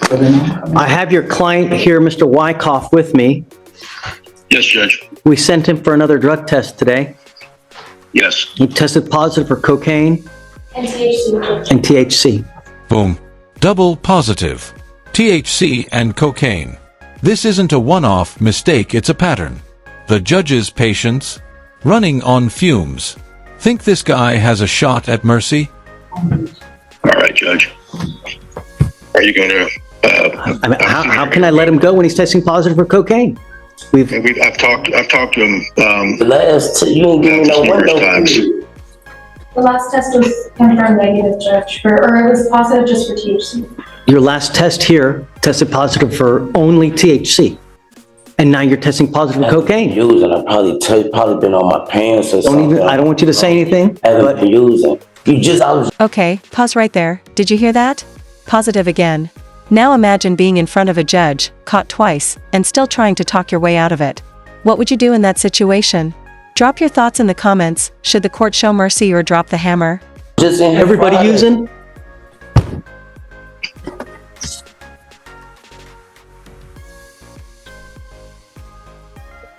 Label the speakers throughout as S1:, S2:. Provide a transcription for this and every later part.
S1: I have your client here, Mr. Wyckoff, with me.
S2: Yes, Judge.
S1: We sent him for another drug test today.
S2: Yes.
S1: He tested positive for cocaine
S3: And THC.
S1: and THC.
S4: Boom. Double positive. THC and cocaine. This isn't a one-off mistake, it's a pattern. The judge's patience, running on fumes. Think this guy has a shot at mercy?
S2: All right, Judge. Are you going to?
S1: I mean, how can I let him go when he's testing positive for cocaine?
S2: I've talked to him.
S5: The last, you ain't giving me no
S2: numerous
S5: window.
S2: times.
S3: The last test was confirmed negative, Judge, or it was positive just for THC.
S1: Your last test here tested positive for only THC. And now you're testing positive for cocaine.
S5: Using, I probably been on my pants or something.
S1: I don't want you to say anything,
S5: I haven't
S1: but
S5: been using. I was
S6: Okay, pause right there. Did you hear that? Positive again. Now imagine being in front of a judge, caught twice, and still trying to talk your way out of it. What would you do in that situation? Drop your thoughts in the comments. Should the court show mercy or drop the hammer?
S5: just in here
S1: everybody
S5: Friday.
S1: using?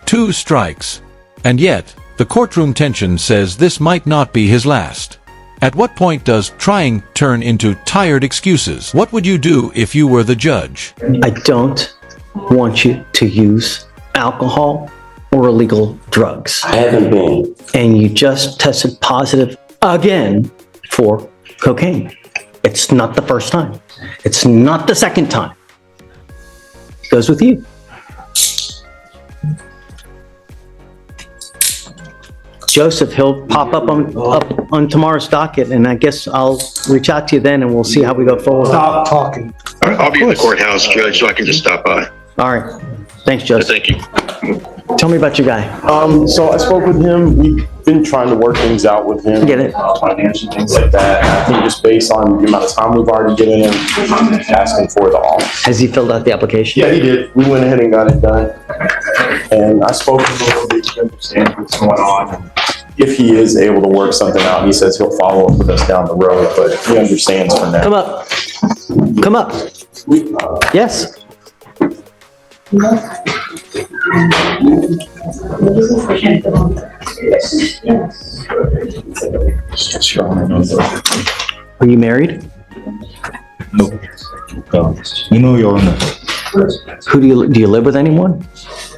S4: Two strikes. And yet, the courtroom tension says this might not be his last. At what point does trying turn into tired excuses? What would you do if you were the judge?
S1: I don't want you to use alcohol or illegal drugs.
S5: I haven't been.
S1: And you just tested positive again for cocaine. It's not the first time. It's not the second time. It goes with you. Joseph, he'll pop up on tomorrow's docket, and I guess I'll reach out to you then, and we'll see how we go forward.
S7: Stop talking.
S2: All right, I'll be in the courthouse, Judge, so I can just stop by.
S1: All right. Thanks, Joseph.
S2: Thank you.
S1: Tell me about your guy.
S7: So I spoke with him. We've been trying to work things out with him.
S1: Get it.
S7: Financial things like that. I think just based on the amount of time we've already given him, asking for the office.
S1: Has he filled out the application?
S7: Yeah, he did. We went ahead and got it done. And I spoke with him a little bit to understand what's going on. And if he is able to work something out, he says he'll follow up with us down the road, but he understands for now.
S1: Come up. Come up. Yes. Are you married?
S8: No. You know your honor.
S1: Who do you live with anyone?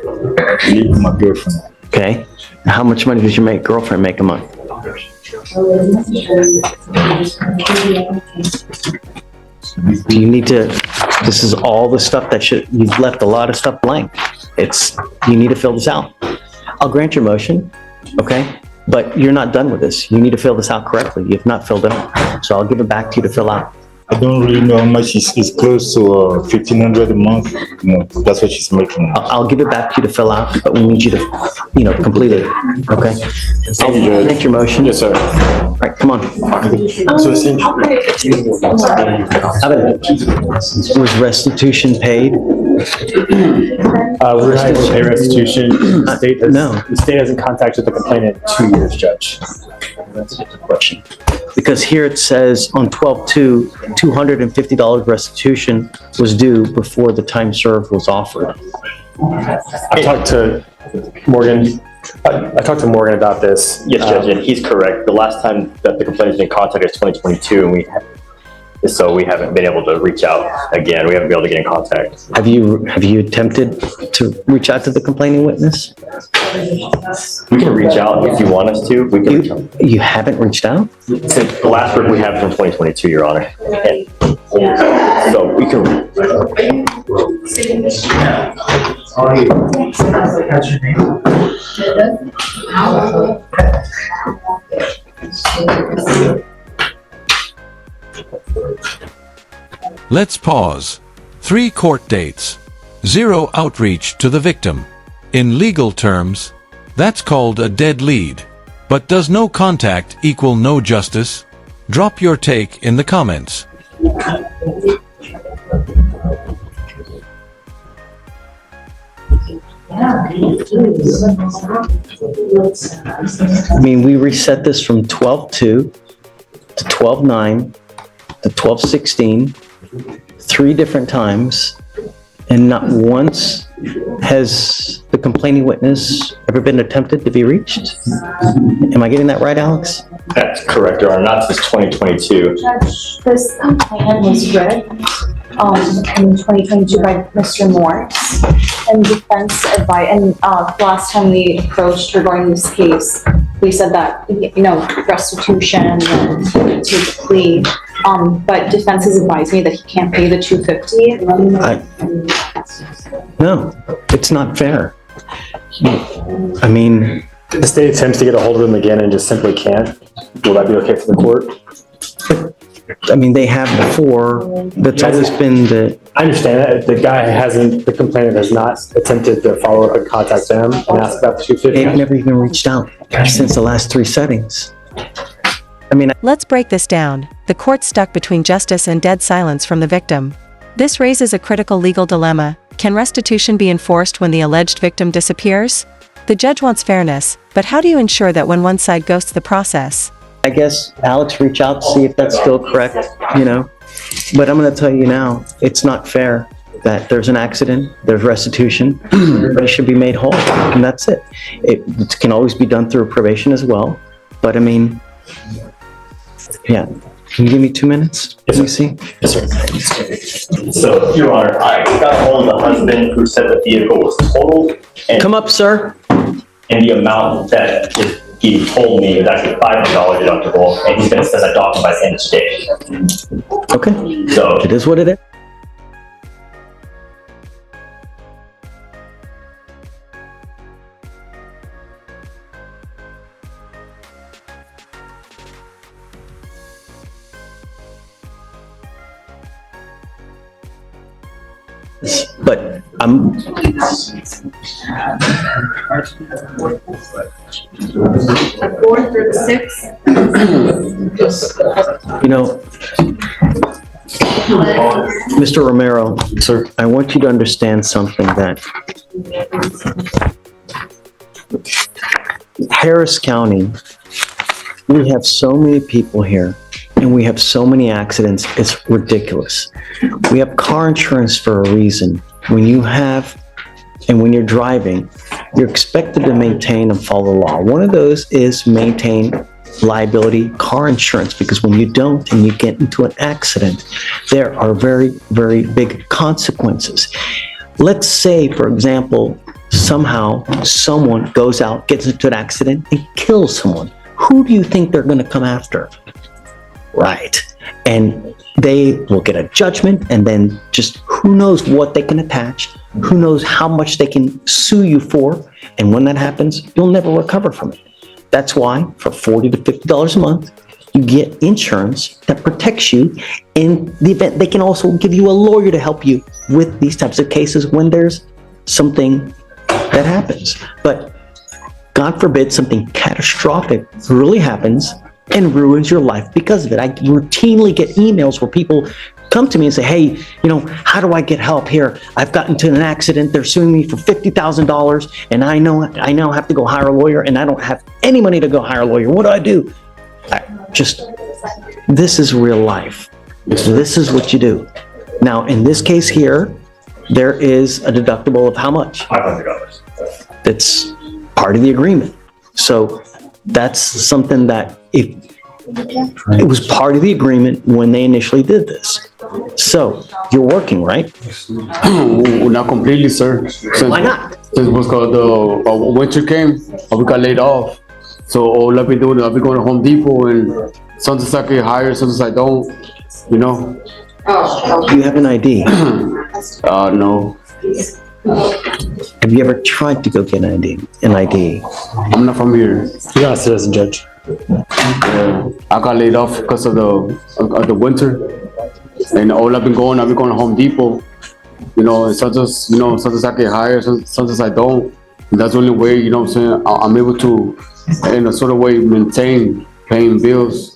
S8: I live with my girlfriend.
S1: Okay. How much money does your girlfriend make a month? Do you need to, this is all the stuff that you've left a lot of stuff blank. You need to fill this out. I'll grant your motion, okay? But you're not done with this. You need to fill this out correctly. You've not filled it out. So I'll give it back to you to fill out.
S8: I don't really know how much it's close to $1,500 a month. You know, that's what she's making.
S1: I'll give it back to you to fill out, but we need you to, complete it, okay? I'll grant your motion.
S7: Yes, sir.
S1: All right, come on.
S7: So essentially,
S1: Was restitution paid?
S9: We're not able to pay restitution. The state hasn't contacted the complainant in 2 years, Judge. That's the question.
S1: Because here it says on 12/2, $250 restitution was due before the time served was offered.
S9: I talked to Morgan. I talked to Morgan about this.
S10: Yes, Judge, and he's correct. The last time that the complainant's been contacted is 2022, and so we haven't been able to reach out again. We haven't been able to get in contact.
S1: Have you attempted to reach out to the complaining witness?
S10: We can reach out if you want us to. We can reach out.
S1: You haven't reached out?
S10: Since the last work we have is from 2022, Your Honor. And so we can.
S4: Let's pause. 3 court dates. 0 outreach to the victim. In legal terms, that's called a dead lead. But does no contact equal no justice? Drop your take in the comments.
S1: I mean, we reset this from 12/2 to 12/9 to 12/16, 3 different times, and not once has the complaining witness ever been attempted to be reached? Am I getting that right, Alex?
S10: That's correct, Your Honor, not since 2022.
S11: Judge, this complaint was read in 2022 by Mr. Morris, and defense advice, and last time we approached regarding this case, we said that, restitution and take the plea, but defense has advised me that he can't pay the $250.
S1: No, it's not fair. I mean,
S9: The state attempts to get a hold of him again and just simply can't. Will that be okay for the court?
S1: I mean, they have before. That's always been
S9: I understand that. The complainant has not attempted to follow up and contact them and ask about the
S1: they've
S9: $250.
S1: never even reached out since the last 3 settings. I mean,
S6: Let's break this down. The court's stuck between justice and dead silence from the victim. This raises a critical legal dilemma. Can restitution be enforced when the alleged victim disappears? The judge wants fairness, but how do you ensure that when one side ghosts the process?
S1: I guess Alex, reach out, see if that's still correct, But I'm going to tell you now, it's not fair that there's an accident, there's restitution, everybody should be made whole, and that's it. It can always be done through probation as well, but I mean, yeah. Can you give me 2 minutes? Let me see.
S10: Yes, sir. So, Your Honor, I got a hold of the husband who said the vehicle was totaled, and
S1: Come up, sir.
S10: the amount that he told me is actually $500 deductible, and he's going to send that document by the end of today.
S1: Okay.
S10: So,
S1: It is what it is. But I'm,
S3: 4th or the 6th?
S1: Mr. Romero, sir, I want you to understand something that Harris County, we have so many people here and we have so many accidents, it's ridiculous. We have car insurance for a reason. When you're driving, you're expected to maintain and follow the law. One of those is maintain liability car insurance, because when you don't and you get into an accident, there are very, very big consequences. Let's say, for example, somehow someone goes out, gets into an accident and kills someone. Who do you think they're going to come after? Right. And they will get a judgment, and then just who knows what they can attach, who knows how much they can sue you for. And when that happens, you'll never recover from it. That's why for $40 to $50 a month, you get insurance that protects you in the event. They can also give you a lawyer to help you with these types of cases when there's something that happens. But God forbid something catastrophic really happens and ruins your life because of it. I routinely get emails where people come to me and say, hey, how do I get help here? I've gotten into an accident. They're suing me for $50,000 and I now have to go hire a lawyer and I don't have any money to go hire a lawyer. What do I do? This is real life. This is what you do. Now, in this case here, there is a deductible of how much?
S10: $500.
S1: That's part of the agreement. So that's something that it was part of the agreement when they initially did this. So you're working, right?
S12: Not completely, sir.
S1: Why not?
S12: Since the winter came, we got laid off. So all I've been doing is I've been going to Home Depot, and sometimes I get hired, sometimes I don't.
S1: Do you have an ID?
S12: No.
S1: Have you ever tried to go get an ID?
S12: I'm not from here.
S9: You're not a citizen, Judge.
S12: I got laid off because of the winter, and all I've been going to Home Depot. And sometimes I get hired, sometimes I don't. And that's the only way, what I'm saying, I'm able to, in a sort of way, maintain paying bills.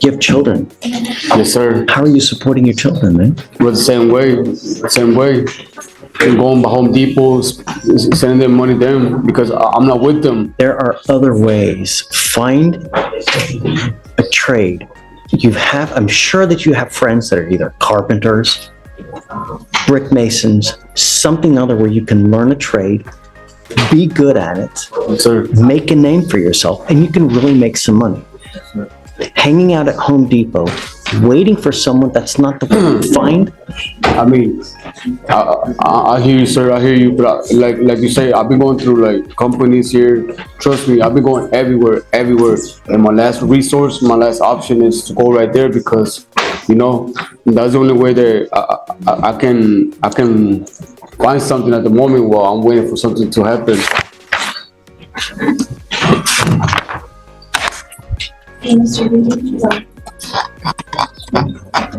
S1: You have children.
S12: Yes, sir.
S1: How are you supporting your children, man?
S12: Well, the same way. I'm going by Home Depot, sending them money to them because I'm not with them.
S1: There are other ways. Find a trade I'm sure that you have friends that are either carpenters, brick masons, something other where you can learn a trade, be good at it, make a name for yourself, and you can really make some money. Hanging out at Home Depot, waiting for someone that's not the one to find.
S12: I mean, I hear you, sir. I hear you, but like you say, I've been going through like companies here. Trust me, I've been going everywhere. And my last resource, my last option is to go right there because, you know, that's the only way that I can find something at the moment while I'm waiting for something to happen.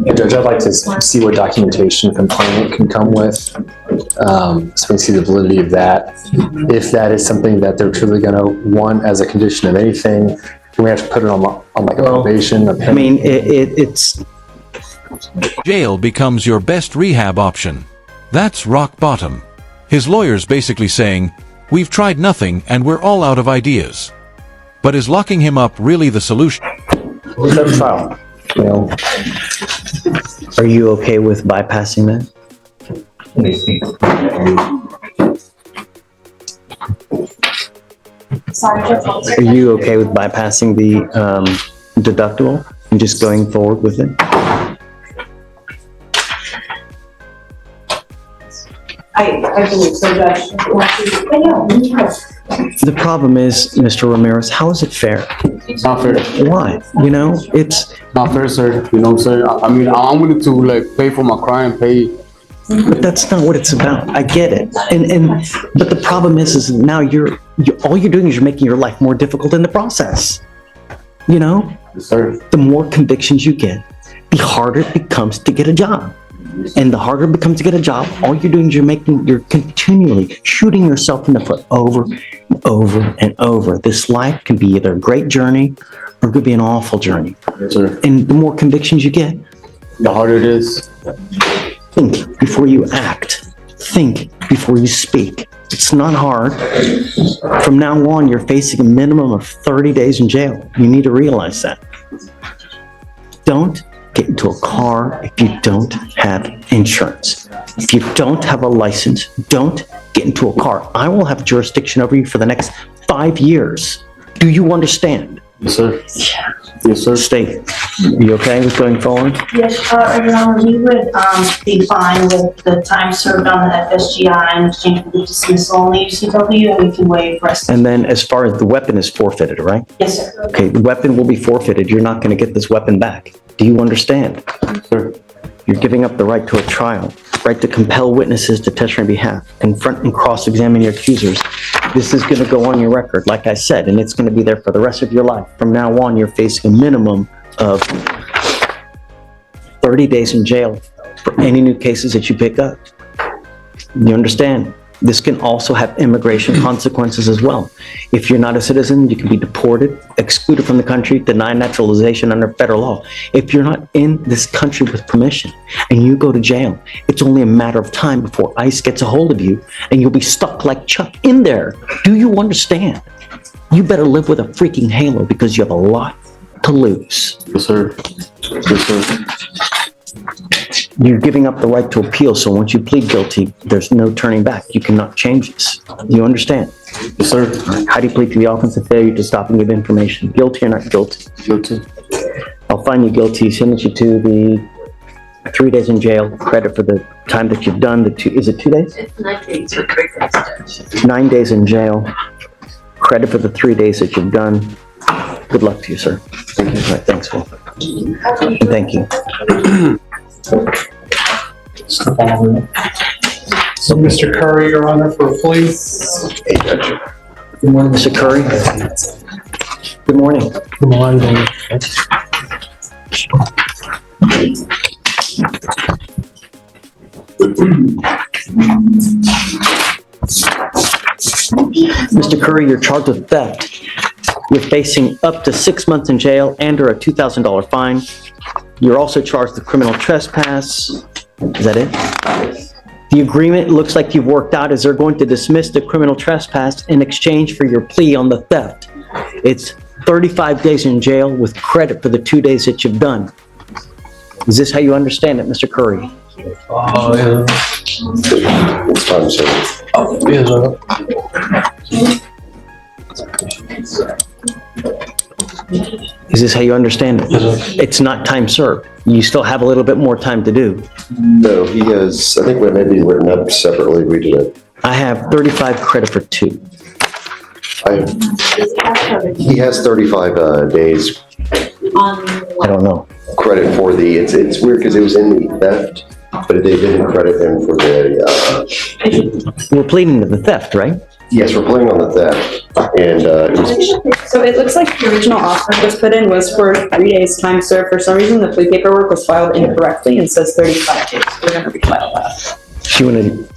S9: Yeah, Judge, I'd like to see what documentation a complainant can come with, so we can see the validity of that. If that is something that they're truly going to want as a condition of anything, we have to put it on like a probation.
S1: I mean, it's
S4: Jail becomes your best rehab option. That's rock bottom. His lawyer's basically saying, we've tried nothing and we're all out of ideas. But is locking him up really the solution?
S9: What's that trial? You know,
S1: are you okay with bypassing that? Are you okay with bypassing the deductible and just going forward with it?
S11: I believe so, Judge.
S1: The problem is, Mr. Ramirez, how is it fair?
S12: It's not fair.
S1: Why? You know, it's
S12: Not fair, sir. You know what I'm saying? I mean, I'm willing to like pay for my crime, pay.
S1: But that's not what it's about. I get it. But the problem is now you're all you're doing is you're making your life more difficult in the process. You know?
S12: Yes, sir.
S1: The more convictions you get, the harder it becomes to get a job. And the harder it becomes to get a job, all you're doing is you're continually shooting yourself in the foot over and over and over. This life can be either a great journey or it could be an awful journey.
S12: Yes, sir.
S1: And the more convictions you get,
S12: The harder it is.
S1: think before you act. Think before you speak. It's not hard. From now on, you're facing a minimum of 30 days in jail. You need to realize that. Don't get into a car if you don't have insurance. If you don't have a license, don't get into a car. I will have jurisdiction over you for the next 5 years. Do you understand?
S12: Yes, sir. Yes, sir.
S1: State, you okay with going forward?
S13: Yes, Your Honor, we would be fine with the time served on the FSGI in exchange for the dismissal on the UCW, and we can waive rest.
S1: And then as far as the weapon is forfeited, right?
S13: Yes, sir.
S1: Okay, the weapon will be forfeited. You're not going to get this weapon back. Do you understand?
S12: Sir.
S1: You're giving up the right to a trial, right to compel witnesses to testify on your behalf, confront and cross-examine your accusers. This is going to go on your record, like I said, and it's going to be there for the rest of your life. From now on, you're facing a minimum of 30 days in jail for any new cases that you pick up. You understand? This can also have immigration consequences as well. If you're not a citizen, you can be deported, excluded from the country, denied naturalization under federal law. If you're not in this country with permission and you go to jail, it's only a matter of time before ICE gets a hold of you and you'll be stuck like Chuck in there. Do you understand? You better live with a freaking halo because you have a lot to lose.
S12: Yes, sir. Yes, sir.
S1: You're giving up the right to appeal, so once you plead guilty, there's no turning back. You cannot change this. You understand?
S12: Yes, sir.
S1: How do you plead to the offense of failure to stop and give information? Guilty or not guilty?
S12: Guilty.
S1: I'll find you guilty, sentence you to the 3 days in jail, credit for the time that you've done, is it 2 days?
S13: It's 9 days for 3 days.
S1: 9 days in jail, credit for the 3 days that you've done. Good luck to you, sir. Thank you. All right, thanks, Will. Thank you.
S14: So, Mr. Curry, Your Honor, for please.
S1: Good morning, Mr. Curry. Good morning.
S14: Good morning.
S1: Mr. Curry, you're charged with theft. You're facing up to 6 months in jail and or a $2,000 fine. You're also charged with criminal trespass. Is that it? The agreement looks like you've worked out is they're going to dismiss the criminal trespass in exchange for your plea on the theft. It's 35 days in jail with credit for the 2 days that you've done. Is this how you understand it, Mr. Curry?
S14: Oh, yeah.
S7: It's time served.
S14: Oh, yes,
S1: Is this how you understand it? It's not time served. You still have a little bit more time to do.
S7: No, he has, I think we may be written up separately. We did it.
S1: I have 35 credit for 2.
S7: He has 35 days
S1: I don't know.
S7: credit for the, it's weird because it was in the theft, but they didn't credit him for the,
S1: We're pleading to the theft, right?
S7: yes, we're playing on the theft. And it was,
S15: So it looks like the original offer that was put in was for 3 days time served. For some reason, the plea paperwork was filed incorrectly and says 35 days. We're gonna refile that.
S1: She wanted,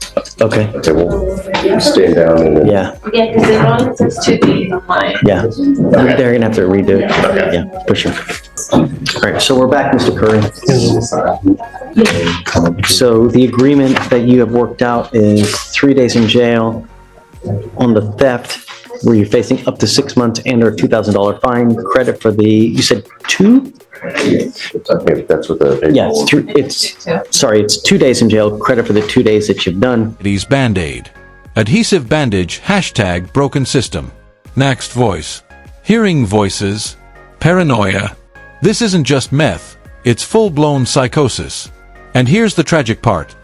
S1: okay,
S7: okay, we'll stand down and then.
S1: yeah,
S13: Yeah, because it only says 2 days on mine.
S1: yeah. They're gonna have to redo it. Yeah, for sure. All right, so we're back, Mr. Curry. So the agreement that you have worked out is 3 days in jail on the theft, where you're facing up to 6 months and or $2,000 fine, credit for the, you said 2?
S7: Okay, that's what the.
S1: Yeah, it's 2 days in jail, credit for the 2 days that you've done.
S4: Eddie's Band-Aid. Adhesive bandage, hashtag broken system. Next voice. Hearing voices. Paranoia. This isn't just meth, it's full-blown psychosis. And here's the tragic part.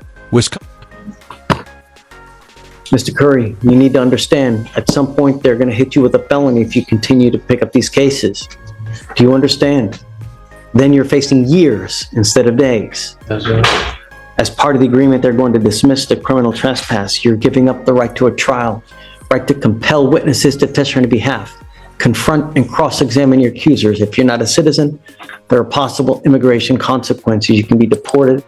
S1: Mr. Curry, you need to understand, at some point, they're gonna hit you with a felony if you continue to pick up these cases. Do you understand? Then you're facing years instead of days. As part of the agreement, they're going to dismiss the criminal trespass. You're giving up the right to a trial, right to compel witnesses to testify on your behalf, confront and cross-examine your accusers. If you're not a citizen, there are possible immigration consequences. You can be deported,